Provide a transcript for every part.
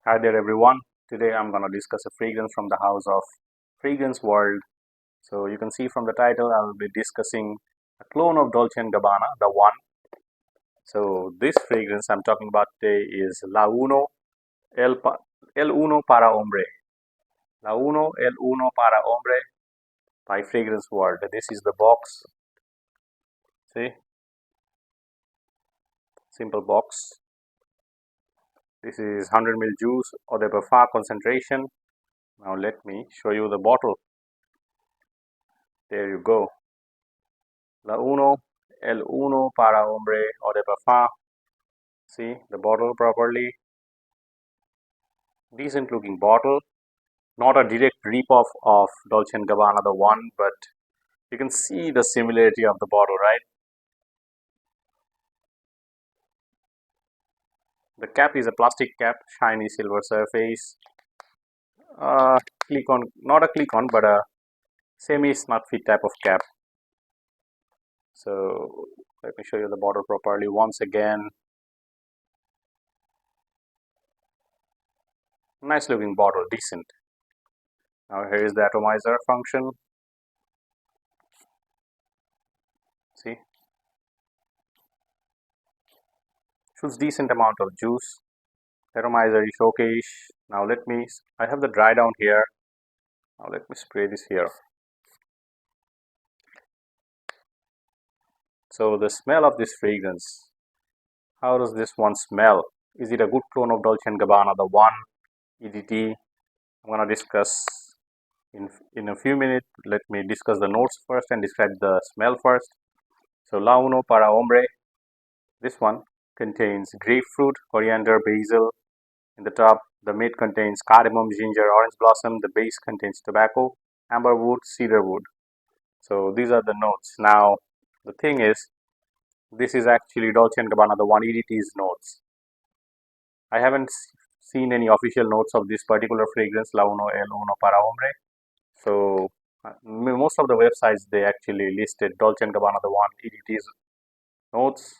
Hi there everyone. Today I'm going to discuss a fragrance from the house of Fragrance World. So you can see from the title I will be discussing a clone of Dolce & Gabbana, the one. So this fragrance I'm talking about today is El Uno para Hombre. El Uno para Hombre by Fragrance World. This is the box. See, simple box. This is 100 ml juice or the parfum concentration. Now let me show you the bottle. There you go. El Uno para Hombre or the parfum. See the bottle properly. Decent looking bottle. Not a direct rip-off of Dolce & Gabbana the one, but you can see the similarity of the bottle, right? The cap is a plastic cap, shiny silver surface. Click on, not a click on, but a semi-snug fit type of cap. So let me show you the bottle properly once again. Nice looking bottle, decent. Now here is the atomizer function. See, shoots decent amount of juice. Atomizer is okayish. Now I have the dry down here. Now let me spray this here. So the smell of this fragrance, how does this one smell? Is it a good clone of Dolce & Gabbana, the one, EDT? I'm going to discuss in a few minutes. Let me discuss the notes first and describe the smell first. So La Uno para Hombre, this one contains grapefruit, coriander, basil. In the top, the mid contains cardamom, ginger, orange blossom. The base contains tobacco, amber wood, cedar wood. So these are the notes. Now the thing is, this is actually Dolce & Gabbana, the one EDT's notes. I haven't seen any official notes of this particular fragrance, La Uno El Uno para Hombre. So most of the websites, they actually listed Dolce & Gabbana, the one EDT's notes.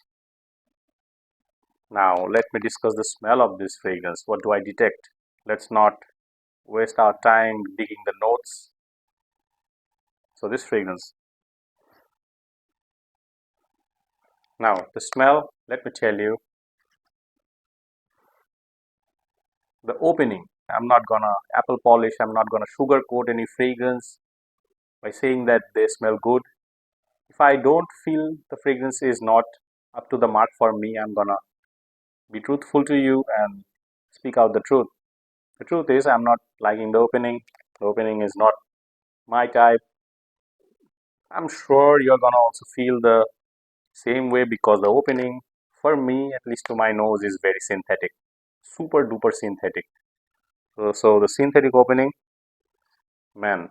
Now let me discuss the smell of this fragrance. What do I detect? Let's not waste our time digging the notes. So this fragrance. Now the smell, let me tell you, the opening. I'm not gonna apple polish, I'm not gonna sugarcoat any fragrance by saying that they smell good. If I don't feel the fragrance is not up to the mark for me, I'm gonna be truthful to you and speak out the truth. The truth is, I'm not liking the opening. The opening is not my type. I'm sure you're gonna also feel the same way because the opening, for me, at least to my nose, is very synthetic, super duper synthetic. So the synthetic opening, man,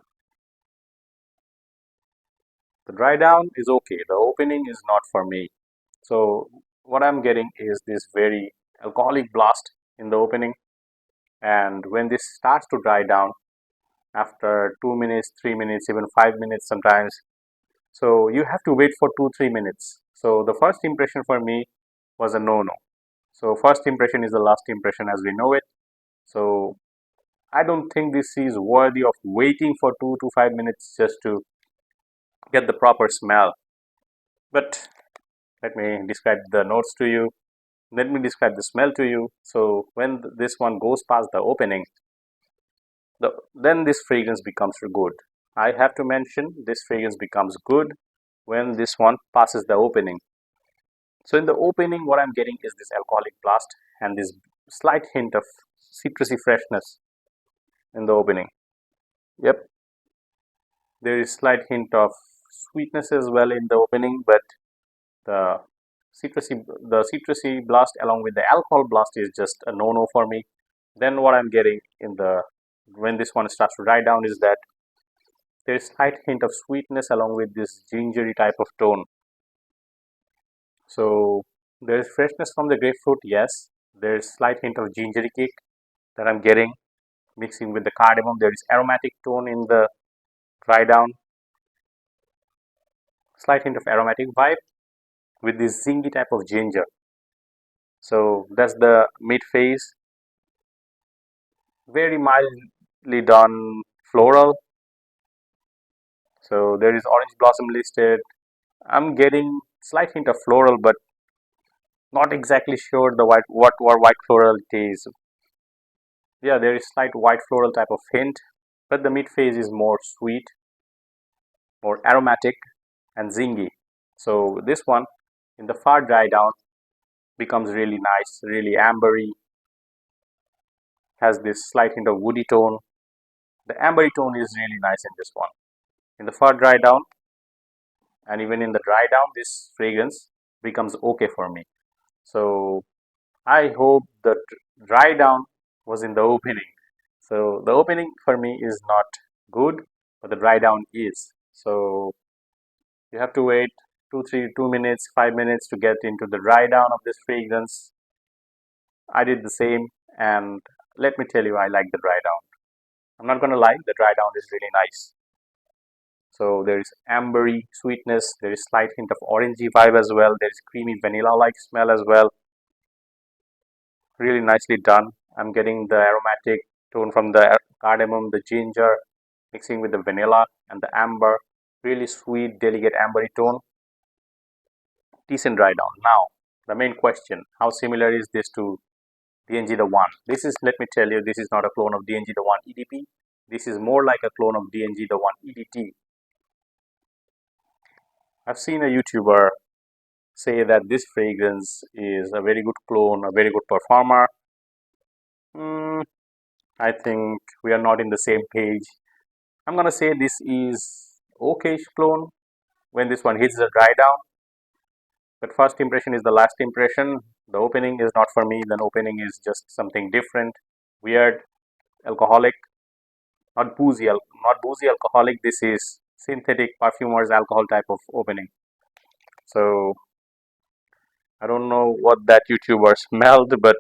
the dry down is okay. The opening is not for me. So what I'm getting is this very alcoholic blast in the opening, and when this starts to dry down after 2 minutes, 3 minutes, even 5 minutes sometimes, so you have to wait for 2-3 minutes. So the first impression for me was a no-no. So first impression is the last impression as we know it. So I don't think this is worthy of waiting for 2 to 5 minutes just to get the proper smell. But let me describe the notes to you. Let me describe the smell to you. So when this one goes past the opening, then this fragrance becomes good. I have to mention this fragrance becomes good when this one passes the opening. So in the opening, what I'm getting is this alcoholic blast and this slight hint of citrusy freshness in the opening. Yep, there is slight hint of sweetness as well in the opening, but the citrusy blast along with the alcohol blast is just a no-no for me. Then what I'm getting in the when this one starts to dry down is that there is slight hint of sweetness along with this gingery type of tone. So there is freshness from the grapefruit, yes. There is slight hint of gingery kick that I'm getting mixing with the cardamom. There is aromatic tone in the dry down, slight hint of aromatic vibe with this zingy type of ginger. So that's the mid phase. very mildly done floral. So there is orange blossom listed. I'm getting slight hint of floral, but not exactly sure the white floral it is. Yeah, there is slight white floral type of hint, but the mid phase is more sweet, more aromatic, and zingy. So this one in the far dry down becomes really nice, really ambery, has this slight hint of woody tone. The ambery tone is really nice in this one. In the far dry down and even in the dry down, this fragrance becomes okay for me. So I hope the dry down was in the opening. So the opening for me is not good, but the dry down is. So you have to wait 2 minutes, 5 minutes to get into the dry down of this fragrance. I did the same, and let me tell you, I like the dry down. I'm not gonna lie, the dry down is really nice. So there is ambery sweetness, there is slight hint of orangey vibe as well, there is creamy vanilla-like smell as well. Really nicely done. I'm getting the aromatic tone from the cardamom, the ginger, mixing with the vanilla and the amber. Really sweet, delicate ambery tone. Decent dry down. Now, the main question, how similar is this to DNG the One? This is, let me tell you, this is not a clone of DNG the One EDP. This is more like a clone of DNG the One EDT. I've seen a YouTuber say that this fragrance is a very good clone, a very good performer. Hmm, I think we are not in the same page. I'm gonna say this is okay clone when this one hits the dry down. But first impression is the last impression. The opening is not for me. Then opening is just something different, weird, alcoholic, not boozy alcoholic. This is synthetic perfumer's alcohol type of opening. So I don't know what that YouTuber smelled, but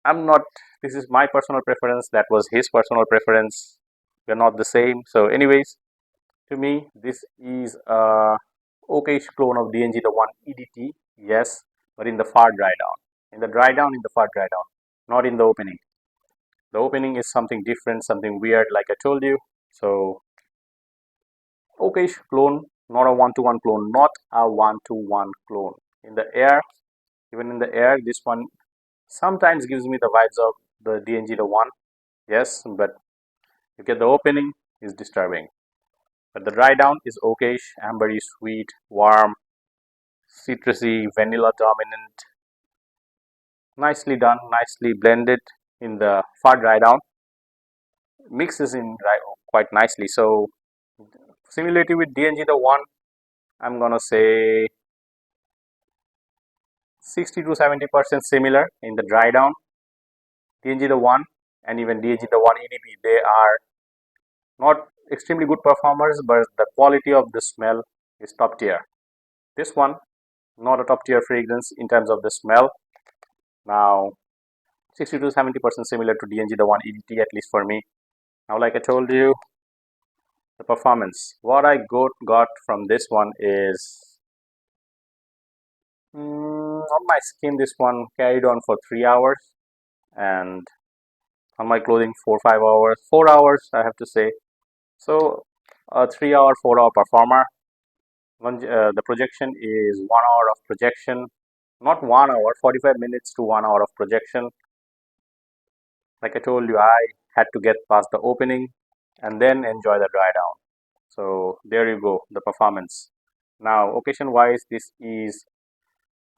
I'm not. This is my personal preference. That was his personal preference. We're not the same. So, anyways, to me, this is a okayish clone of DNG the One EDT. Yes, but in the far dry down. In the far dry down, not in the opening. The opening is something different, something weird, like I told you. So, okayish clone, not a one-to-one clone, not a one-to-one clone. In the air, even in the air, this one sometimes gives me the vibes of the DNG the One. Yes, but you get the opening is disturbing. But the dry down is okayish, ambery, sweet, warm, citrusy, vanilla dominant. Nicely done, nicely blended in the far dry down. Mixes in quite nicely. So similarity with DNG the One, I'm gonna say 60 to 70% similar in the dry down. DNG the One and even DNG the One EDP, they are not extremely good performers, but the quality of the smell is top tier. This one, not a top tier fragrance in terms of the smell. Now 60 to 70% similar to DNG the One EDT, at least for me. Now, like I told you, the performance. What I got from this one is on my skin. This one carried on for 3 hours, and on my clothing 4 5 hours. 4 hours, I have to say. So a 3 hour, 4 hour performer. The projection is 1 hour of projection. Not 1 hour, 45 minutes to 1 hour of projection. Like I told you, I had to get past the opening and then enjoy the dry down. So there you go, the performance. Now, occasion wise,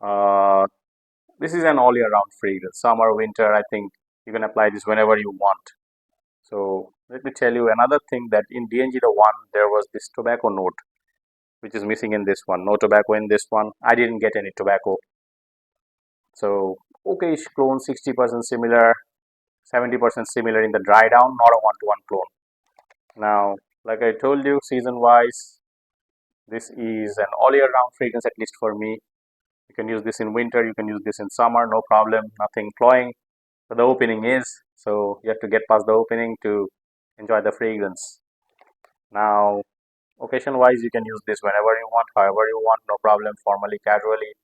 uh, this is an all year round fragrance. Summer, winter, I think you can apply this whenever you want. So let me tell you another thing, that in DNG the One there was this tobacco note which is missing in this one. No tobacco in this one. I didn't get any tobacco. So okayish clone, 60% similar, 70% similar in the dry down, not a one-to-one clone. Now, like I told you, season wise, this is an all year round fragrance, at least for me. You can use this in winter, you can use this in summer, no problem, nothing cloying. But the opening is, so you have to get past the opening to enjoy the fragrance. Now, occasion wise, you can use this whenever you want, however you want, no problem, formally, casually.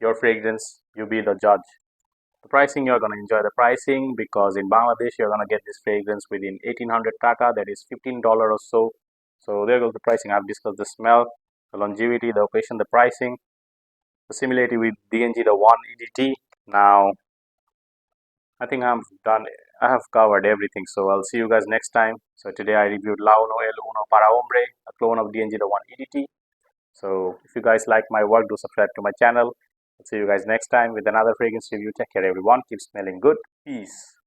Your fragrance, you be the judge. The pricing, you're going to enjoy the pricing because in Bangladesh you're going to get this fragrance within 1800 taka, that is $15 or so. So there goes the pricing. I've discussed the smell, the longevity, the occasion, the pricing, the similarity with DNG, the One EDT. Now I think I'm done. I have covered everything. So I'll see you guys next time. So today I reviewed La Uno El Uno para Hombre, a clone of DNG, the One EDT. So if you guys like my work, do subscribe to my channel. I'll see you guys next time with another fragrance review. Take care everyone. Keep smelling good. Peace.